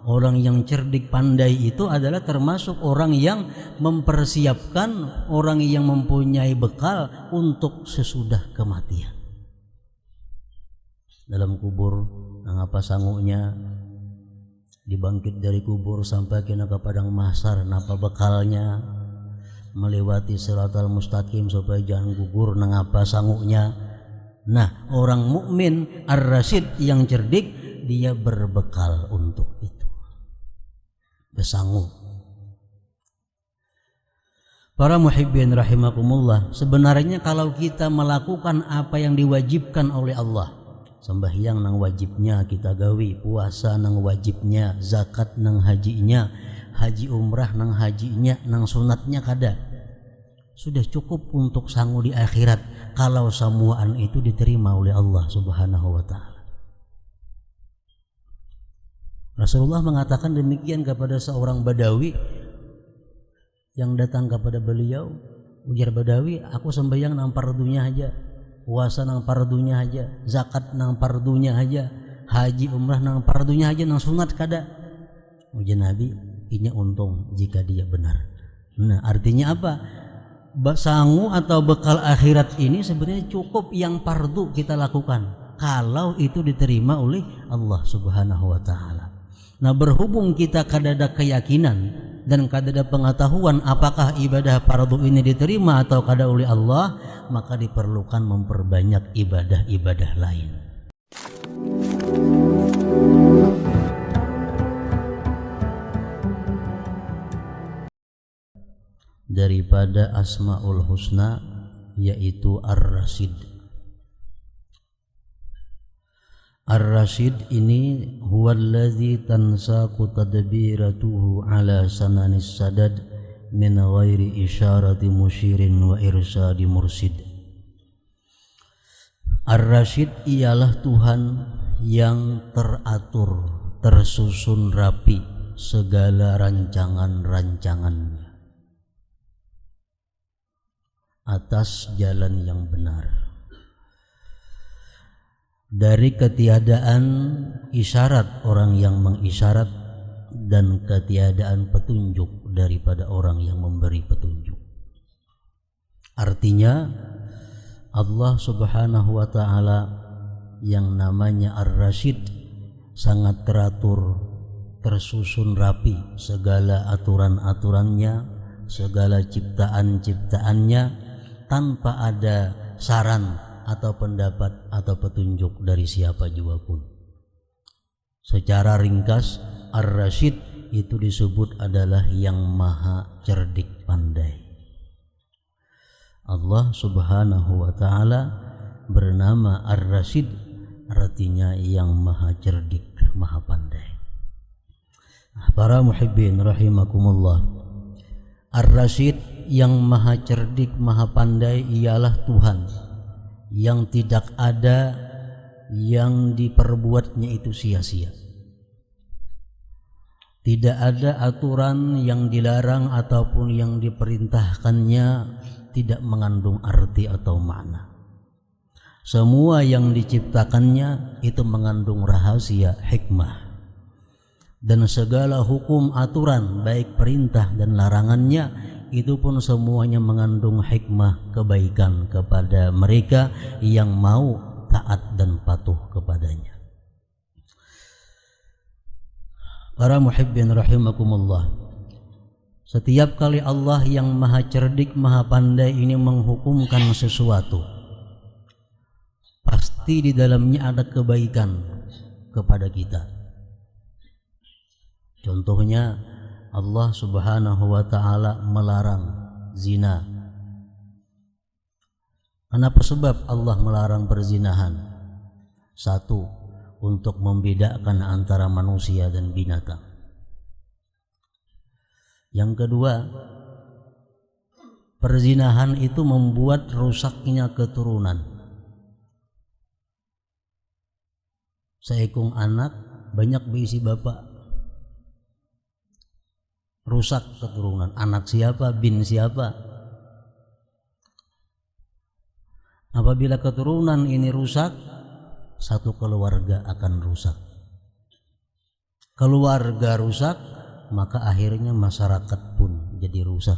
Orang yang cerdik pandai itu adalah termasuk orang yang mempersiapkan, orang yang mempunyai bekal untuk sesudah kematian. Dalam kubur, apa sanggunya dibangkit dari kubur sampai kena ke padang mahsyar, napa bekalnya melewati siratal mustaqim supaya jangan gugur, apa sanggunya. Nah, orang mukmin ar-rasyid yang cerdik, dia berbekal untuk itu, bersanggup. Para muhibbin rahimakumullah, sebenarnya kalau kita melakukan apa yang diwajibkan oleh Allah, sembahyang nang wajibnya kita gawi, puasa nang wajibnya, zakat nang hajinya, haji umrah nang hajinya, nang sunatnya kada, sudah cukup untuk sanggup di akhirat kalau semuaan itu diterima oleh Allah Subhanahu wa ta'ala. Rasulullah mengatakan demikian kepada seorang Badawi yang datang kepada beliau. Ujar Badawi, aku sembahyang nang fardunya aja, puasa nang fardunya aja, zakat nang fardunya aja, haji umrah nang fardunya aja, nang sunat kada. Ujar Nabi, ini untung jika dia benar. Nah, artinya apa? Sangu atau bekal akhirat ini sebenarnya cukup yang fardu kita lakukan kalau itu diterima oleh Allah Subhanahu wa ta'ala. Nah, berhubung kita kada ada keyakinan dan kada ada pengetahuan apakah ibadah fardu ini diterima atau kada oleh Allah, maka diperlukan memperbanyak ibadah-ibadah lain. Daripada Asmaul Husna, yaitu Ar-Rasyid. Ar-Rasyid ini huwallazi tansaqu tadbiratuhu ala sananis sadad min ghairi isyarati musyirin wa irsadi mursid. Ar-Rasyid ialah Tuhan yang teratur, tersusun rapi segala rancangan-rancangannya atas jalan yang benar, dari ketiadaan isyarat orang yang mengisyarat dan ketiadaan petunjuk daripada orang yang memberi petunjuk. Artinya Allah Subhanahu wa ta'ala yang namanya Ar-Rasyid sangat teratur, tersusun rapi segala aturan-aturannya, segala ciptaan-ciptaannya, tanpa ada saran atau pendapat atau petunjuk dari siapa juga pun. Secara ringkas, Ar-Rasyid itu disebut adalah yang maha cerdik pandai. Allah Subhanahu wa ta'ala bernama Ar-Rasyid, artinya yang maha cerdik, maha pandai. Para muhibbin rahimakumullah, Ar-Rasyid yang maha cerdik, maha pandai ialah Tuhan yang tidak ada yang diperbuatnya itu sia-sia. Tidak ada aturan yang dilarang ataupun yang diperintahkannya tidak mengandung arti atau makna. Semua yang diciptakannya itu mengandung rahasia, hikmah. Dan segala hukum aturan baik perintah dan larangannya itu pun semuanya mengandung hikmah kebaikan kepada mereka yang mau taat dan patuh kepadanya. Para muhibbin rahimakumullah, setiap kali Allah yang maha cerdik, maha pandai ini menghukumkan sesuatu, pasti di dalamnya ada kebaikan kepada kita. Contohnya, Allah Subhanahu wa ta'ala melarang zina. Kenapa sebab Allah melarang perzinahan? Satu, untuk membedakan antara manusia dan binatang. Yang kedua, perzinahan itu membuat rusaknya keturunan. Seekong anak banyak berisi bapak, rusak keturunan. Anak siapa, bin siapa. Apabila keturunan ini rusak, satu keluarga akan rusak. keluarga rusak, maka akhirnya masyarakat pun jadi rusak.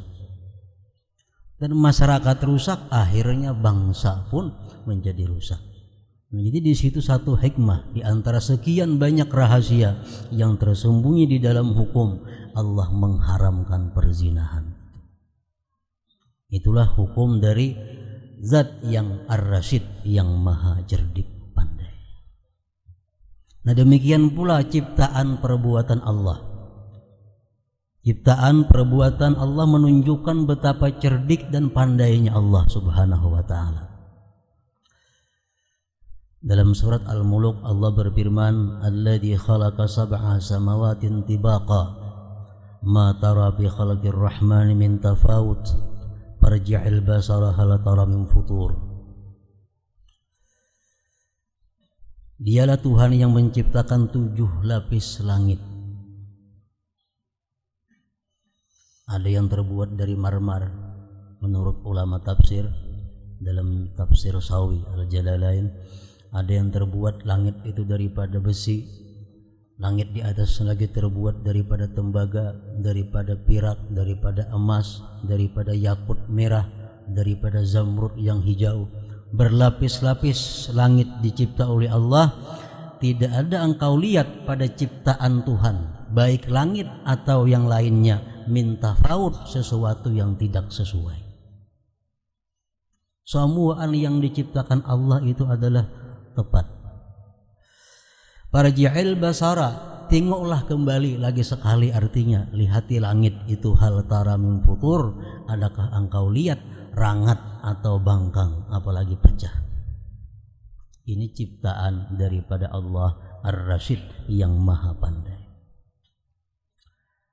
Dan masyarakat rusak, akhirnya bangsa pun menjadi rusak. Jadi di situ satu hikmah di antara sekian banyak rahasia yang tersembunyi di dalam hukum. Allah mengharamkan perzinahan. Itulah hukum dari Zat yang Ar-Rasyid, yang maha cerdik pandai. Nah, demikian pula ciptaan perbuatan Allah. Ciptaan perbuatan Allah menunjukkan betapa cerdik dan pandainya Allah Subhanahu wa ta'ala. Dalam surat Al-Muluk Allah berfirman, "Alladzi khalaqa sab'a samawatin tibaqa, ma tara fi khalqir rahmani min tafawut, farji'il basara hal tara min futur." Dialah Tuhan yang menciptakan 7 lapis langit. Ada yang terbuat dari marmer menurut ulama tafsir dalam tafsir Sawi Al-Jalalain. Ada yang terbuat langit itu daripada besi, langit di atas lagi terbuat daripada tembaga, daripada pirak, daripada emas, daripada yakut merah, daripada zamrud yang hijau. Berlapis-lapis langit dicipta oleh Allah. Tidak ada engkau lihat pada ciptaan Tuhan, baik langit atau yang lainnya, minta faud, sesuatu yang tidak sesuai. Semua yang diciptakan Allah itu adalah tepat. Farji'il basara, tengoklah kembali lagi sekali, artinya lihati langit itu, hal tara min futur, adakah engkau lihat rangat atau bangkang, apalagi pecah. Ini ciptaan daripada Allah Ar-Rasyid yang maha pandai.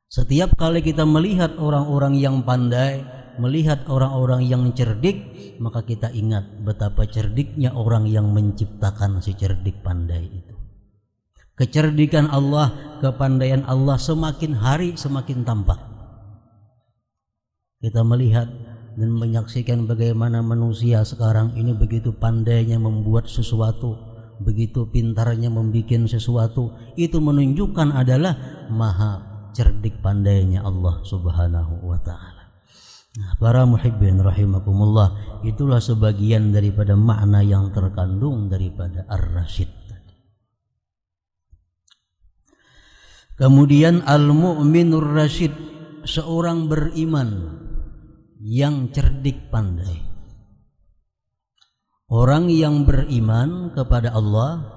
Setiap kali kita melihat orang-orang yang pandai, melihat orang-orang yang cerdik, maka kita ingat betapa cerdiknya orang yang menciptakan si cerdik pandai itu. Kecerdikan Allah, kepandaian Allah semakin hari semakin tampak. Kita melihat dan menyaksikan bagaimana manusia sekarang ini begitu pandainya membuat sesuatu, begitu pintarnya membuat sesuatu. Itu menunjukkan adalah maha cerdik pandainya Allah Subhanahu wa ta'ala. Nah, para muhibbin rahimakumullah, itulah sebagian daripada makna yang terkandung daripada Ar-Rasyid. Kemudian Al-Mu'minur Rasyid, seorang beriman yang cerdik pandai. Orang yang beriman kepada Allah,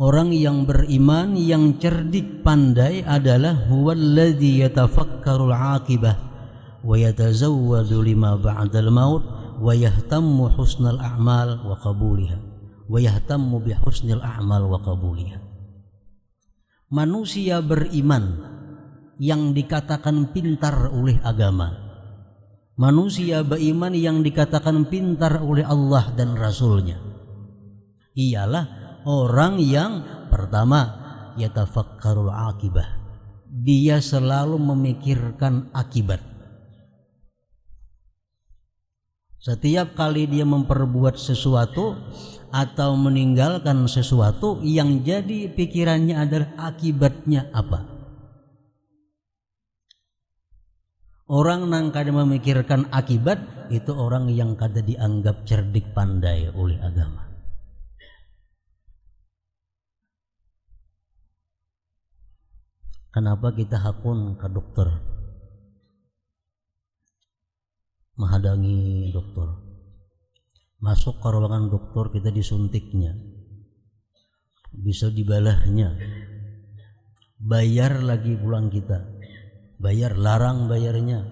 orang yang beriman yang cerdik pandai adalah huwallazi yatafakkarul aqibah wa yatazawwadu lima ba'dal maut wa yahtammu husnal a'mal wa qabuliha wa yahtammu bi husnil a'mal wa qabuliha. Manusia beriman yang dikatakan pintar oleh agama, manusia beriman yang dikatakan pintar oleh Allah dan Rasulnya, ialah orang yang pertama yatafakkarul aqibah, dia selalu memikirkan akibat. Setiap kali dia memperbuat sesuatu atau meninggalkan sesuatu, yang jadi pikirannya adalah akibatnya apa. Orang yang kada memikirkan akibat, itu orang yang kada dianggap cerdik pandai oleh agama. Kenapa kita hakun ke dokter, menghadangi dokter, masuk ke ruangan dokter, kita disuntiknya, bisa dibalahnya, bayar lagi pulang kita, bayar, larang bayarnya,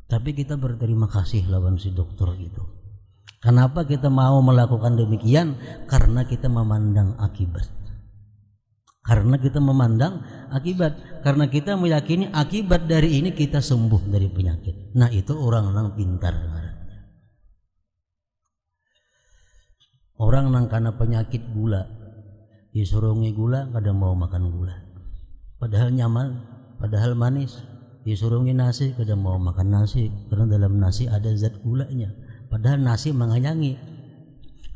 tapi kita berterima kasih lawan si dokter itu. Kenapa kita mau melakukan demikian? Karena kita memandang akibat. Karena kita memandang akibat, karena kita meyakini akibat dari ini kita sembuh dari penyakit. Nah, itu orang-orang pintar. Orang yang karena penyakit gula, disuruh gula, kadang mau makan gula, padahal nyaman, padahal manis. Disuruh nasi, kadang mau makan nasi, karena dalam nasi ada zat gulanya, padahal nasi mengayangi.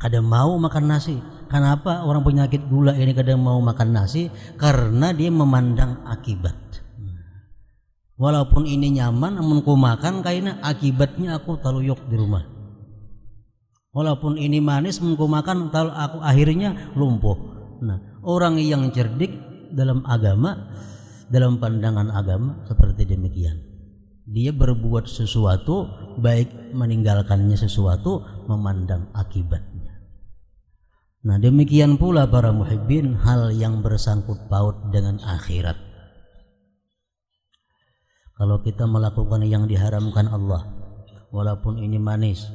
kadang mau makan nasi. Kenapa orang penyakit gula ini kadang mau makan nasi? Karena dia memandang akibat. Walaupun ini nyaman, namun ku makan kayaknya akibatnya aku taluyuk di rumah. Walaupun ini manis, ku makan aku akhirnya lumpuh. Nah, orang yang cerdik dalam agama, dalam pandangan agama seperti demikian. Dia berbuat sesuatu, baik meninggalkannya sesuatu, memandang akibatnya. Nah, demikian pula para muhibbin hal yang bersangkut paut dengan akhirat. Kalau kita melakukan yang diharamkan Allah, walaupun ini manis,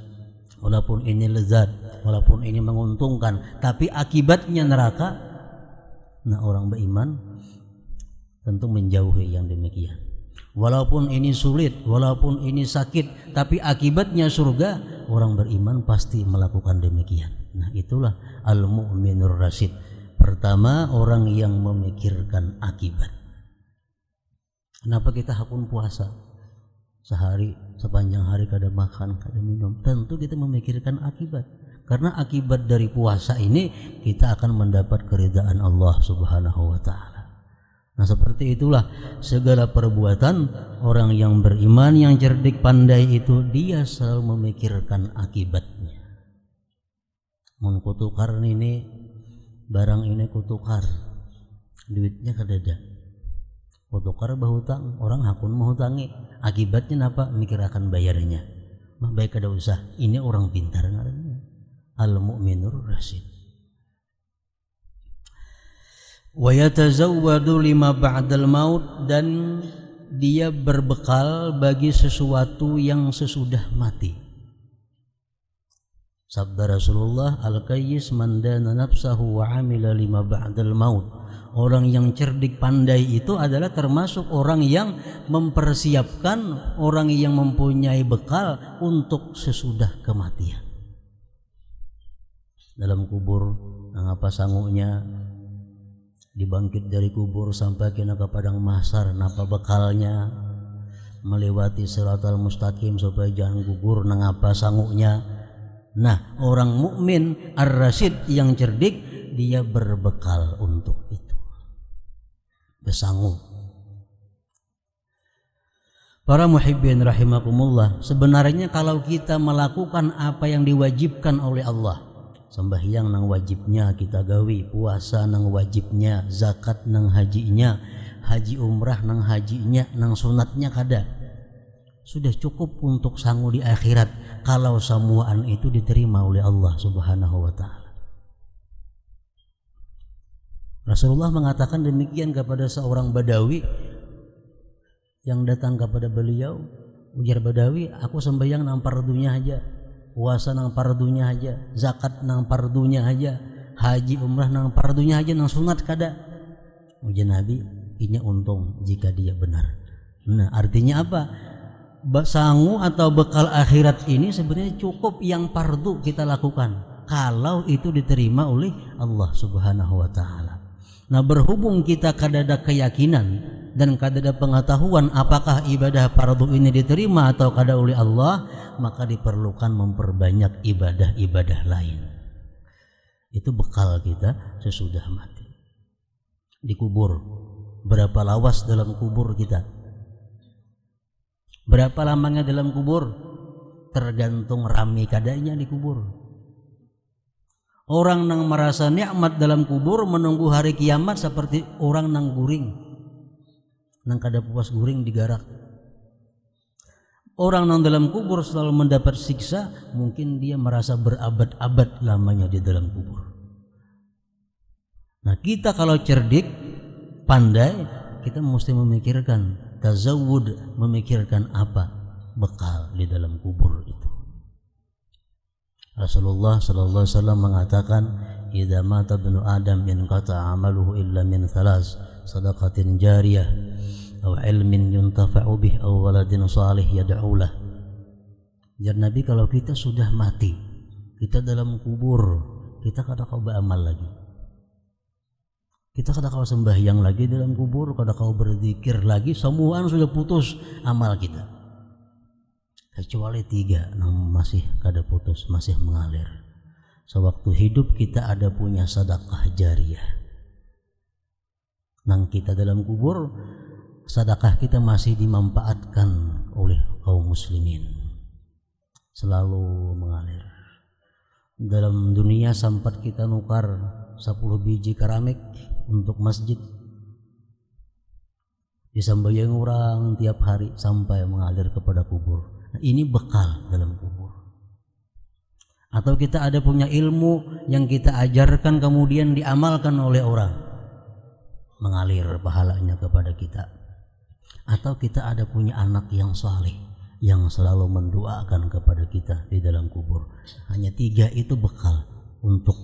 walaupun ini lezat, walaupun ini menguntungkan, tapi akibatnya neraka, nah orang beriman tentu menjauhi yang demikian. Walaupun ini sulit, walaupun ini sakit, tapi akibatnya surga, orang beriman pasti melakukan demikian. Nah, itulah al-mu'minur rasyid. Pertama, orang yang memikirkan akibat. Kenapa kita hakun puasa? Sehari, sepanjang hari kada makan, kada minum. Tentu kita memikirkan akibat. Karena akibat dari puasa ini kita akan mendapat keridhaan Allah Subhanahu wa taala. Nah, seperti itulah segala perbuatan orang yang beriman, yang cerdik, pandai itu dia selalu memikirkan akibatnya. Mun kutukar ini barang ini kutukar, duitnya kadada. Kutukar bahutang, orang hakun menghutangi. Akibatnya apa? Mikir akan bayarnya. Mah baik kada usah. Ini orang pintar ngarannya. Al-mu'minur rasyid. Wa yatazawwadu lima ba'dal maut, dan dia berbekal bagi sesuatu yang sesudah mati. Sabda Rasulullah, al-qayyis man dana nafsahu wa amila lima ba'dal maut. Orang yang cerdik pandai itu adalah termasuk orang yang mempersiapkan, orang yang mempunyai bekal untuk sesudah kematian. Dalam kubur, apa sangunya dibangkit dari kubur sampai kena ke padang mahsyar, napa bekalnya melewati siratal mustaqim supaya jangan gugur, nangapa sangunya. Nah, orang mukmin ar-rasyid yang cerdik, dia berbekal untuk itu, bersanggup. Para muhibbin rahimakumullah, sebenarnya kalau kita melakukan apa yang diwajibkan oleh Allah, sembahyang nang wajibnya kita gawi, puasa nang wajibnya, zakat nang hajinya, haji umrah nang hajinya, nang sunatnya kada, sudah cukup untuk sangu di akhirat kalau semuaan itu diterima oleh Allah Subhanahu wa taala. Rasulullah mengatakan demikian kepada seorang Badawi yang datang kepada beliau. Ujar Badawi, aku sembahyang nang fardunya aja, puasa nang fardunya aja, zakat nang fardunya aja, haji umrah nang fardunya aja, nang sunat kada. Ujar Nabi, ini untung jika dia benar. Nah, artinya apa? Sangu atau bekal akhirat ini sebenarnya cukup yang fardu kita lakukan kalau itu diterima oleh Allah Subhanahu wa taala. Nah, berhubung kita kadada keyakinan dan kadada pengetahuan apakah ibadah fardu ini diterima atau kada oleh Allah, maka diperlukan memperbanyak ibadah-ibadah lain. Itu bekal kita sesudah mati. Di kubur, berapa lawas dalam kubur kita? Berapa lamanya dalam kubur? Tergantung rami kadanya di kubur. Orang nang merasa nikmat dalam kubur menunggu hari kiamat seperti orang nang guring, nang kada puas guring digarak. Orang nang dalam kubur selalu mendapat siksa, mungkin dia merasa berabad-abad lamanya di dalam kubur. Nah, kita kalau cerdik, pandai, kita mesti memikirkan tazawud, memikirkan apa bekal di dalam kubur itu. Rasulullah sallallahu alaihi wasallam mengatakan, "Idza mata ibnu Adam inqata'a 'amaluhu illa min thalas, sadaqatin jariyah, aw ilmin yuntafa'u bih, aw waladin salih yad'u lah." Jadi Nabi, kalau kita sudah mati, kita dalam kubur, kita kada kau beramal lagi. Kita kada kau sembahyang lagi dalam kubur, kada kau berzikir lagi, semuaan sudah putus amal kita. Kecuali 3 yang masih kada putus, masih mengalir. Sewaktu hidup kita ada punya sedekah jariyah. Nang kita dalam kubur, sedekah kita masih dimanfaatkan oleh kaum muslimin. Selalu mengalir. Dalam dunia sempat kita nukar 10 biji keramik untuk masjid. Disambayang orang tiap hari sampai mengalir kepada kubur. Nah, ini bekal dalam kubur. Atau kita ada punya ilmu yang kita ajarkan kemudian diamalkan oleh orang, mengalir pahalanya kepada kita. Atau kita ada punya anak yang saleh yang selalu mendoakan kepada kita di dalam kubur. Hanya 3 itu bekal untuk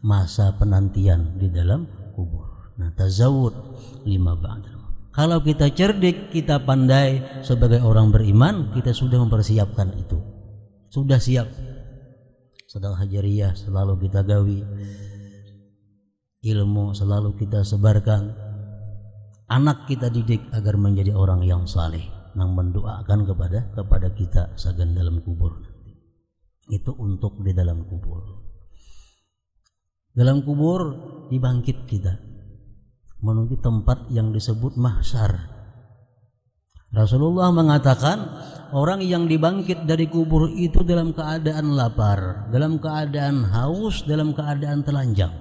masa penantian di dalam kubur. Nah, tazawud 5 ba'dal. Kalau kita cerdik, kita pandai sebagai orang beriman, kita sudah mempersiapkan itu. Sudah siap. Sedekah jariyah selalu kita gawi, ilmu selalu kita sebarkan, anak kita didik agar menjadi orang yang saleh, yang mendoakan kepada kita sagan dalam kubur. Itu untuk di dalam kubur. Dalam kubur dibangkit kita menuju tempat yang disebut mahsyar. Rasulullah mengatakan orang yang dibangkit dari kubur itu dalam keadaan lapar, dalam keadaan haus, dalam keadaan telanjang.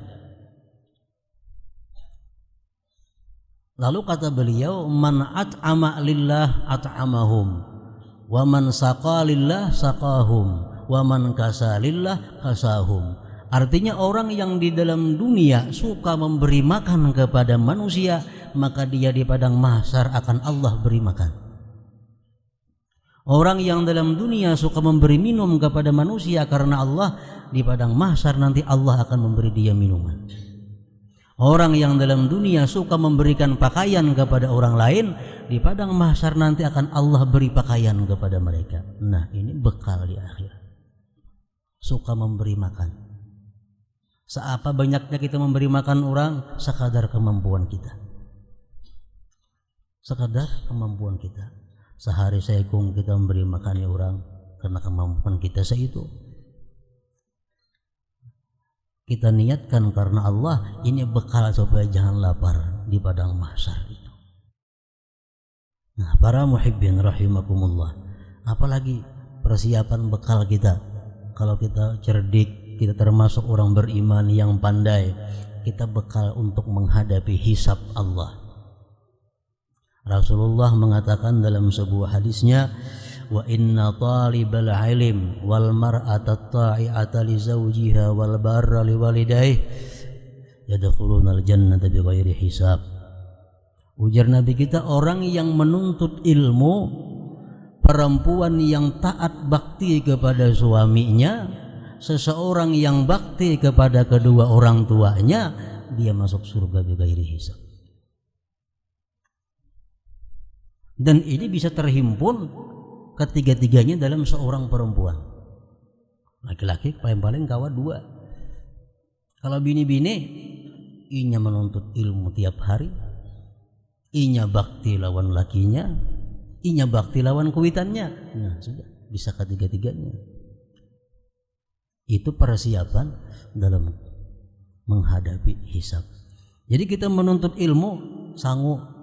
Lalu kata beliau, man at'ama lillah at'amahum, wa man saqa lillah saqahum, wa man kasa lillah kasahum. Artinya orang yang di dalam dunia suka memberi makan kepada manusia, maka dia di padang mahsyar akan Allah beri makan. Orang yang dalam dunia suka memberi minum kepada manusia karena Allah, di padang mahsyar nanti Allah akan memberi dia minuman. Orang yang dalam dunia suka memberikan pakaian kepada orang lain, di padang mahsyar nanti akan Allah beri pakaian kepada mereka. Nah, ini bekal di akhir. Suka memberi makan. Seapa banyaknya kita memberi makan orang, sekadar kemampuan kita. Sekadar kemampuan kita. Sehari seekung kita memberi makan orang karena kemampuan kita seitu. Kita niatkan karena Allah, ini bekal supaya jangan lapar di padang mahsyar itu. Nah, para muhibbin rahimakumullah, apalagi persiapan bekal kita. Kalau kita cerdik, kita termasuk orang beriman yang pandai, kita bekal untuk menghadapi hisab Allah. Rasulullah mengatakan dalam sebuah hadisnya, wa inna talibal ilm wal mar'ata ta'i'ata li zawjiha wal barra li walidayhi yadkhulunal jannata bighairi hisab. Ujar Nabi kita, orang yang menuntut ilmu, perempuan yang taat bakti kepada suaminya, seseorang yang bakti kepada kedua orang tuanya, dia masuk surga bighairi hisab. Dan ini bisa terhimpun ketiga-tiganya dalam seorang perempuan. Laki-laki paling kawat 2. Kalau bini-bini, inya menuntut ilmu tiap hari, inya bakti lawan lakinya, inya bakti lawan kuitannya. Nah, sudah bisa ketiga-tiganya. Itu persiapan dalam menghadapi hisab. Jadi kita menuntut ilmu sanggup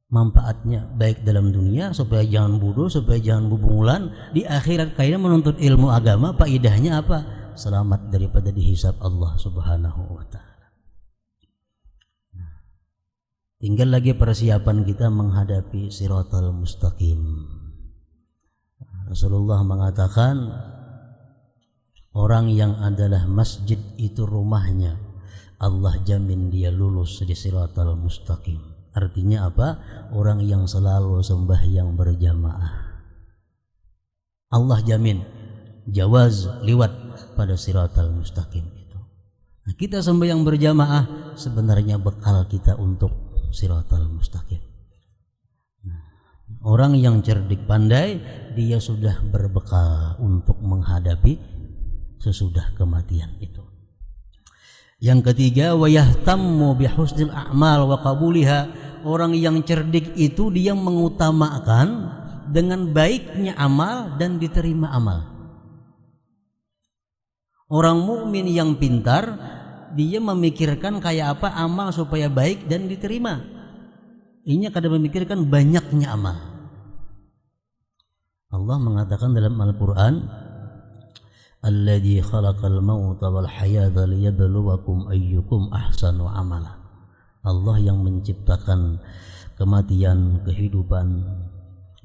manfaatnya baik dalam dunia supaya jangan bodoh, supaya jangan bubungulan. Di akhirat kayaknya menuntut ilmu agama, faedahnya apa? Selamat daripada dihisab Allah Subhanahu wa taala. Tinggal lagi persiapan kita menghadapi Shiratal Mustaqim. Rasulullah mengatakan orang yang adalah masjid itu rumahnya, Allah jamin dia lulus di Shiratal Mustaqim. Artinya apa? Orang yang selalu sembahyang berjamaah, Allah jamin jawaz liwat pada Shiratal Mustaqim itu. Nah, kita sembahyang berjamaah sebenarnya bekal kita untuk Shiratal Mustaqim. Nah, orang yang cerdik pandai, dia sudah berbekal untuk menghadapi sesudah kematian itu. Yang ketiga, wa yahtammu bihusnil a'mal wa qabuliha. Orang yang cerdik itu dia mengutamakan dengan baiknya amal dan diterima amal. Orang mukmin yang pintar, dia memikirkan kayak apa amal supaya baik dan diterima. Ini kadang memikirkan banyaknya amal. Allah mengatakan dalam Al-Quran, Alladzi khalaqal mauta wal hayata liyabluwakum ayyukum ahsanu amala. Allah yang menciptakan kematian, kehidupan,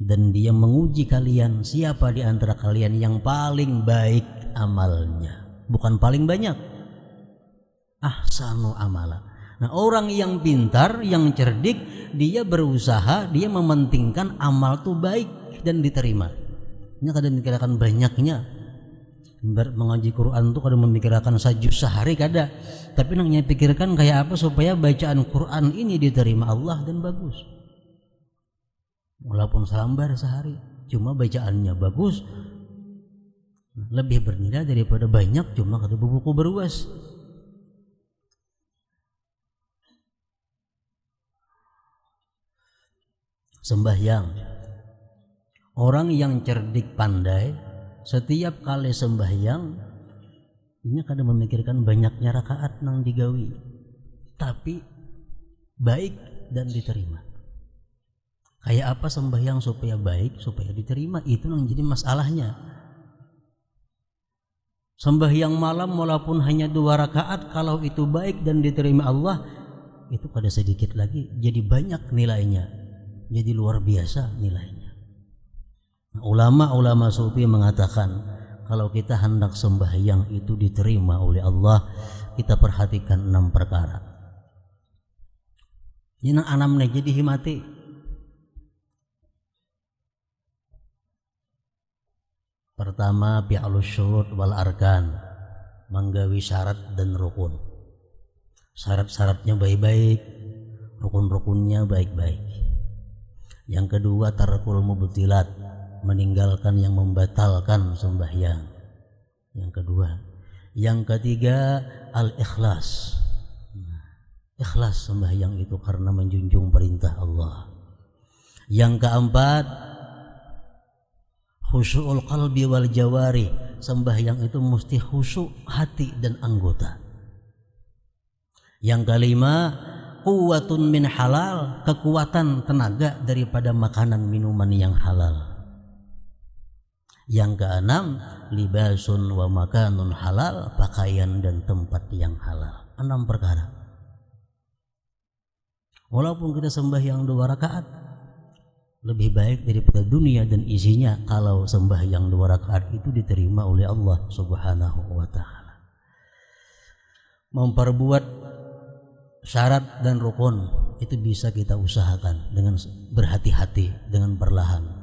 dan dia menguji kalian siapa di antara kalian yang paling baik amalnya, bukan paling banyak. Ahsanu amala. Nah, orang yang pintar, yang cerdik, dia berusaha, dia mementingkan amal itu baik dan diterima. Ini kadang memikirkan banyaknya. Mengaji Quran itu kadang memikirkan sajus sehari kada, tapi nangnya pikirkan kayak apa supaya bacaan Quran ini diterima Allah dan bagus. Walaupun selambar sehari, cuma bacaannya bagus, lebih bernilai daripada banyak cuma kada buku beruas. Sembahyang, orang yang cerdik pandai setiap kali sembahyang ini kadang memikirkan banyaknya rakaat nang digawi, tapi baik dan diterima. Kayak apa sembahyang supaya baik, supaya diterima, itu yang jadi masalahnya. Sembahyang malam walaupun hanya 2 rakaat, kalau itu baik dan diterima Allah, itu kada sedikit lagi jadi banyak nilainya, jadi luar biasa nilainya. Ulama-ulama sufi mengatakan kalau kita hendak sembahyang itu diterima oleh Allah, kita perhatikan 6 perkara. Ini nang anamnya jadi himati. Pertama, fi'lus syurut wal arkan, menggawi syarat dan rukun. Syarat-syaratnya baik-baik, rukun-rukunnya baik-baik. Yang kedua, tarkul mubtilat, meninggalkan yang membatalkan sembahyang. Yang kedua. Yang ketiga, al-ikhlas. Ikhlas sembahyang itu karena menjunjung perintah Allah. Yang keempat, khusyu'ul qalbi wal jawari. Sembahyang itu mesti khusyuk hati dan anggota. Yang kelima, quwwatun min halal, kekuatan tenaga daripada makanan minuman yang halal. Yang keenam, libasun wa makanun halal, pakaian dan tempat yang halal. 6 perkara. Walaupun kita sembahyang 2 rakaat, lebih baik daripada dunia dan isinya kalau sembahyang 2 rakaat itu diterima oleh Allah Subhanahu wa ta'ala. Memperbuat syarat dan rukun itu bisa kita usahakan dengan berhati-hati, dengan perlahan.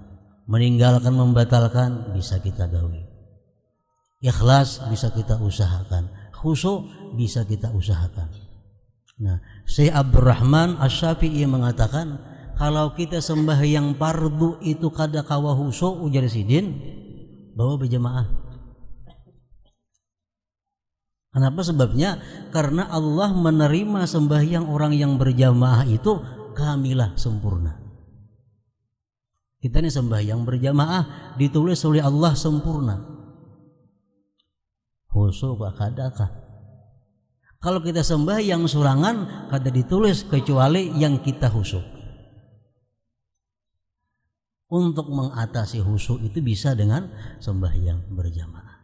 Meninggalkan, membatalkan bisa kita gawe. Ikhlas bisa kita usahakan. Khusyuk bisa kita usahakan. Nah, Syekh Abdurrahman Asy-Syafi'i mengatakan kalau kita sembahyang fardu itu kada kawa khusyuk, ujar sidin, bawa berjamaah. Kenapa sebabnya? Karena Allah menerima sembahyang orang yang berjamaah itu kamilah, sempurna. Kita ini sembahyang berjamaah ditulis oleh Allah sempurna. Khusyuk kadakah? Kalau kita sembahyang surangan kada ditulis kecuali yang kita khusyuk. Untuk mengatasi khusyuk itu bisa dengan sembahyang berjamaah.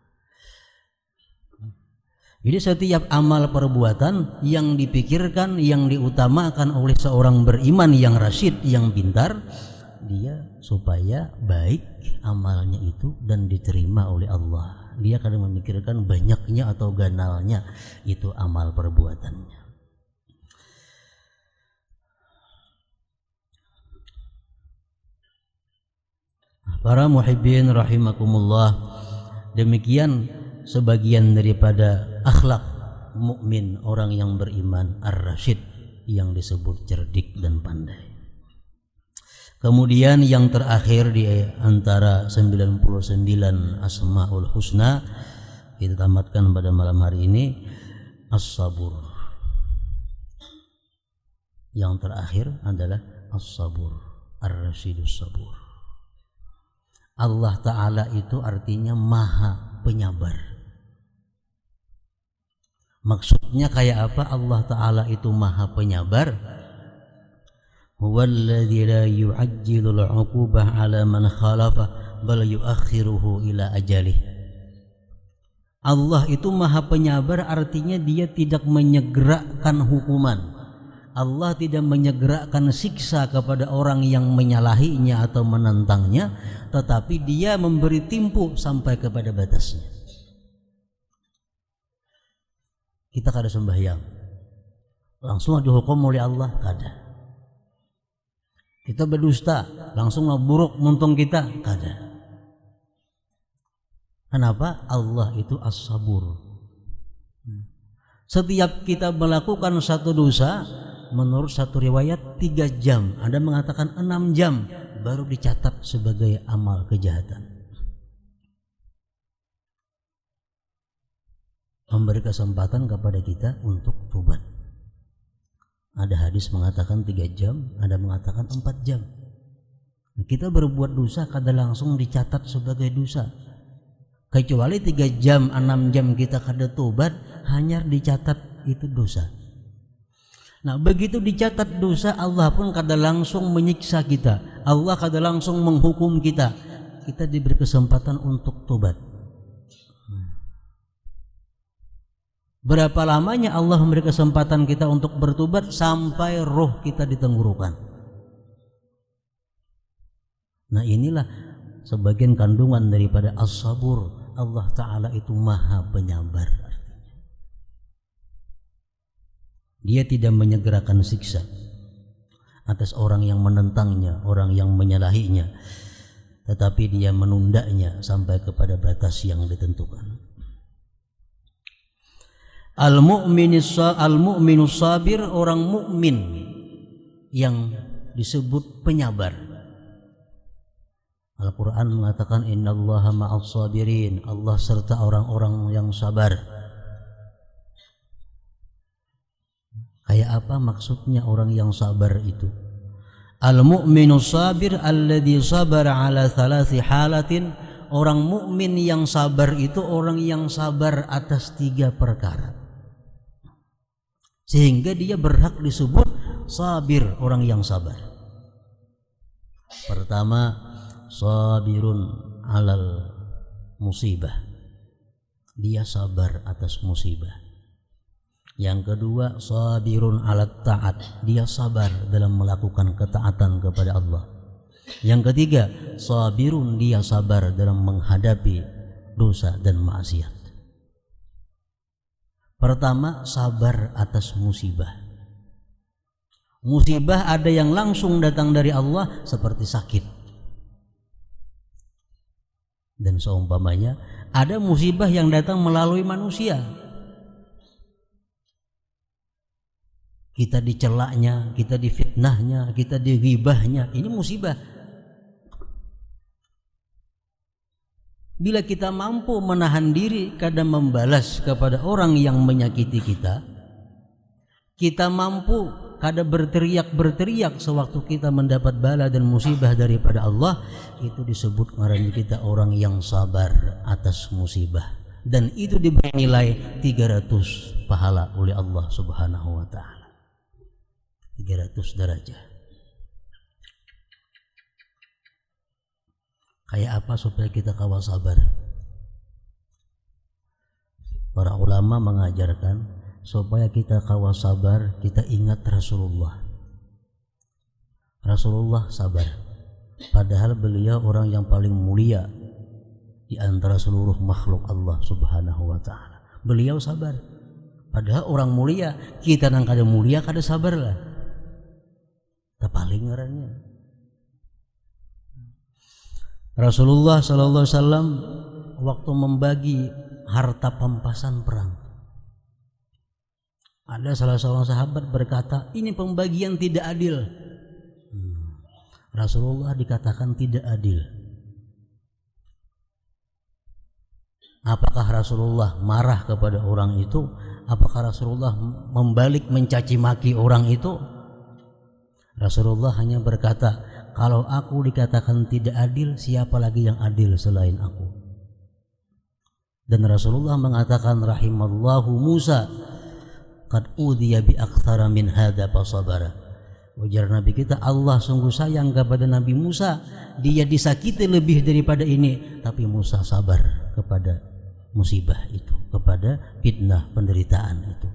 Jadi setiap amal perbuatan yang dipikirkan, yang diutamakan oleh seorang beriman yang rasyid, yang pintar, dia supaya baik amalnya itu dan diterima oleh Allah. Dia kadang memikirkan banyaknya atau ganalnya itu amal perbuatannya. Para muhibbin rahimakumullah, demikian sebagian daripada akhlak mukmin orang yang beriman ar-rasyid yang disebut cerdik dan pandai. Kemudian yang terakhir di antara 99 Asmaul Husna kita tamatkan pada malam hari ini, as-sabur. Yang terakhir adalah as-sabur, ar-rasyidus sabur. Allah Ta'ala itu artinya maha penyabar. Maksudnya kayak apa? Allah Ta'ala itu maha penyabar. Huwallazi la yu'ajjilul 'uqubah 'ala man khalafa bal yu'akhiruhu ila ajalih. Allah itu maha penyabar, artinya dia tidak menyegerakan hukuman. Allah tidak menyegerakan siksa kepada orang yang menyalahinya atau menentangnya, tetapi dia memberi timpu sampai kepada batasnya. Kita kada sembahyang langsung dihukum oleh Allah, kada. Kita berdusta langsung buruk muntung kita, kada. Kenapa? Allah itu as-sabur. Setiap kita melakukan satu dosa, menurut satu riwayat 3 jam, ada mengatakan 6 jam baru dicatat sebagai amal kejahatan. Memberi kesempatan kepada kita untuk tobat. Ada hadis mengatakan 3 jam, ada mengatakan 4 jam. Kita berbuat dosa kada langsung dicatat sebagai dosa, kecuali 3 jam 6 jam kita kada tobat, hanya dicatat itu dosa. Nah, begitu dicatat dosa, Allah pun kada langsung menyiksa kita, Allah kada langsung menghukum kita. Kita diberi kesempatan untuk tobat. Berapa lamanya Allah memberi kesempatan kita untuk bertobat? Sampai roh kita di tenggorokan. Nah, inilah sebagian kandungan daripada as-sabur. Allah Ta'ala itu maha penyabar. Dia tidak menyegerakan siksa atas orang yang menentangnya, orang yang menyalahinya, tetapi dia menundanya sampai kepada batas yang ditentukan. Al-mu'minus sabir, orang mukmin yang disebut penyabar. Al-Quran mengatakan innallaha ma'as sabirin, Allah serta orang-orang yang sabar. Kayak apa maksudnya orang yang sabar itu? Al-mu'minus sabir alladzi sabara ala 3 halatin. Orang mukmin yang sabar itu orang yang sabar atas 3 perkara, sehingga dia berhak disebut sabir, orang yang sabar. Pertama, sabirun alal musibah, dia sabar atas musibah. Yang kedua, sabirun alat ta'at, dia sabar dalam melakukan ketaatan kepada Allah. Yang ketiga, sabirun, dia sabar dalam menghadapi dosa dan maksiat. Pertama, sabar atas musibah. Musibah ada yang langsung datang dari Allah seperti sakit, dan seumpamanya ada musibah yang datang melalui manusia. Kita dicelaknya, kita difitnahnya, kita dighibahnya, ini musibah. Bila kita mampu menahan diri kada membalas kepada orang yang menyakiti kita, kita mampu kada berteriak-berteriak sewaktu kita mendapat bala dan musibah daripada Allah, itu disebut ngaran kita orang yang sabar atas musibah, dan itu diberi nilai 300 pahala oleh Allah Subhanahu wa ta'ala, 300 derajat. Kayak apa supaya kita kawal sabar? Para ulama mengajarkan supaya kita kawal sabar, kita ingat Rasulullah. Rasulullah sabar, padahal beliau orang yang paling mulia di antara seluruh makhluk Allah Subhanahu wa ta'ala. Beliau sabar, padahal orang mulia. Kita nang kada mulia kada sabar lah, terpaling ngarannya. Rasulullah sallallahu alaihi wasallam waktu membagi harta pampasan perang, ada salah seorang sahabat berkata, ini pembagian tidak adil. Rasulullah dikatakan tidak adil. Apakah Rasulullah marah kepada orang itu? Apakah Rasulullah membalik mencaci maki orang itu? Rasulullah hanya berkata, kalau aku dikatakan tidak adil, siapa lagi yang adil selain aku? Dan Rasulullah mengatakan, rahimallahu Musa qad udhiya bi aktsara min hadza fasabara. Ujar Nabi kita, Allah sungguh sayang kepada Nabi Musa, dia disakiti lebih daripada ini, tapi Musa sabar kepada musibah itu, kepada fitnah penderitaan itu.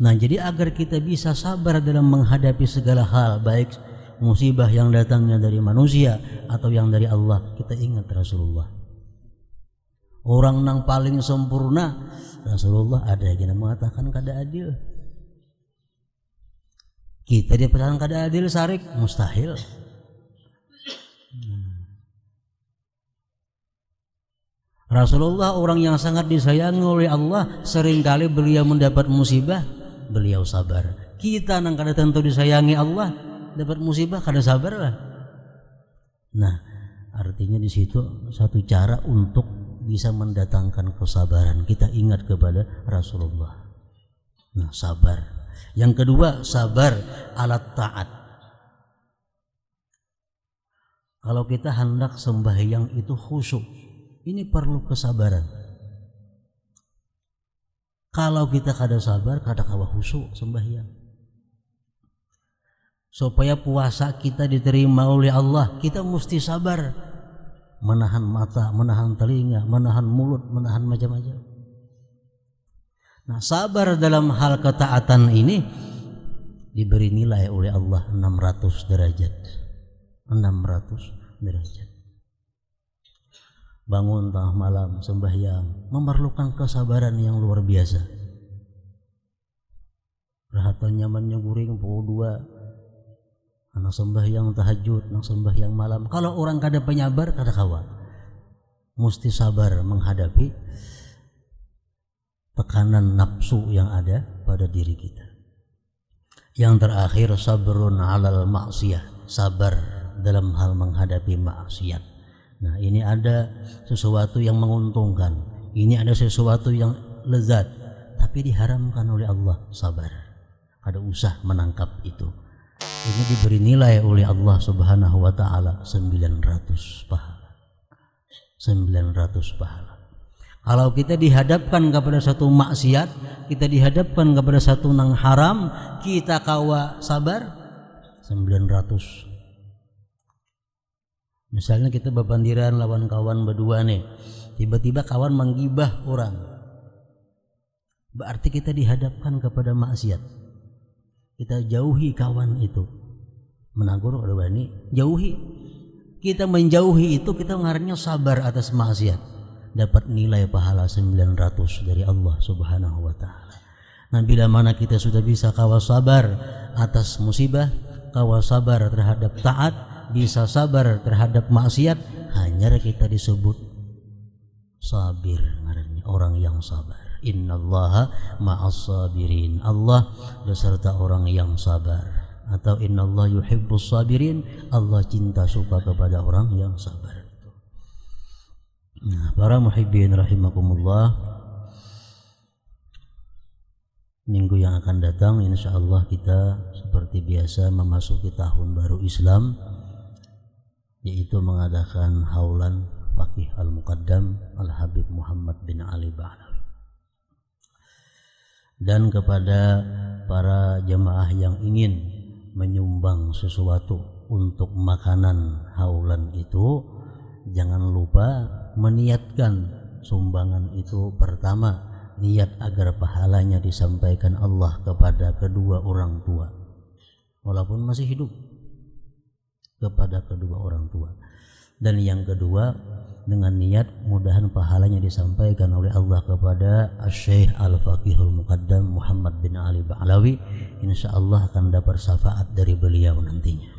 Nah, jadi agar kita bisa sabar dalam menghadapi segala hal, baik musibah yang datangnya dari manusia atau yang dari Allah, kita ingat Rasulullah. Orang yang paling sempurna Rasulullah, ada yang mengatakan kada adil. Kita dipercaya kada adil sarik, mustahil. Rasulullah orang yang sangat disayangi oleh Allah, seringkali beliau mendapat musibah, beliau sabar. Kita nang kada tentu disayangi Allah, dapat musibah kada sabar lah. Nah, artinya di situ satu cara untuk bisa mendatangkan kesabaran. Kita ingat kepada Rasulullah. Nah, sabar. Yang kedua, sabar alat taat. Kalau kita hendak sembahyang itu khusyuk, ini perlu kesabaran. Kalau kita kada sabar, kada kawa khusyuk sembahyang. Supaya puasa kita diterima oleh Allah, kita mesti sabar. Menahan mata, menahan telinga, menahan mulut, menahan macam-macam. Nah, sabar dalam hal ketaatan ini diberi nilai oleh Allah 600 derajat. 600 derajat. Bangun tengah malam sembahyang memerlukan kesabaran yang luar biasa. Rahatan nyamannya guring pukul 2. Anak sembahyang tahajud, anak sembahyang malam. Kalau orang kada penyabar, kada kawa. Mesti sabar menghadapi tekanan nafsu yang ada pada diri kita. Yang terakhir, sabrun alal maksiyah, sabar dalam hal menghadapi maksiat. Nah, ini ada sesuatu yang menguntungkan, ini ada sesuatu yang lezat, tapi diharamkan oleh Allah, sabar. Ada usah menangkap itu. Ini diberi nilai oleh Allah Subhanahu wa taala 900 pahala. 900 pahala. Kalau kita dihadapkan kepada satu maksiat, kita dihadapkan kepada satu nang haram, kita kawa sabar 900. Misalnya kita bebandiran lawan kawan berdua nih, tiba-tiba kawan menggibah orang, berarti kita dihadapkan kepada maksiat. Kita jauhi kawan itu, menagur kada bani, jauhi. Kita menjauhi itu, kita ngarannya sabar atas maksiat. Dapat nilai pahala 900 dari Allah Subhanahu wa taala. Nah, bila mana kita sudah bisa kawa sabar atas musibah, kawa sabar terhadap taat, bisa sabar terhadap maksiat, hanya kita disebut sabir, ngarannya orang yang sabar. Innallaha ma'as sabirin. Allah beserta orang yang sabar. Atau innallaha yuhibbus sabirin. Allah cinta suka kepada orang yang sabar. Nah, para muhibbin rahimakumullah, minggu yang akan datang insyaallah kita seperti biasa memasuki tahun baru Islam, yaitu mengadakan haulan Faqih Al-Muqaddam Al-Habib Muhammad bin Ali Ba'alawi. Dan kepada para jemaah yang ingin menyumbang sesuatu untuk makanan haulan itu, jangan lupa meniatkan sumbangan itu. Pertama, niat agar pahalanya disampaikan Allah kepada kedua orang tua walaupun masih hidup, kepada kedua orang tua. Dan yang kedua, dengan niat mudahan pahalanya disampaikan oleh Allah kepada Syekh Al-Faqihul Muqaddam Muhammad bin Ali Ba'alawi. Insyaallah akan dapat syafaat dari beliau nantinya.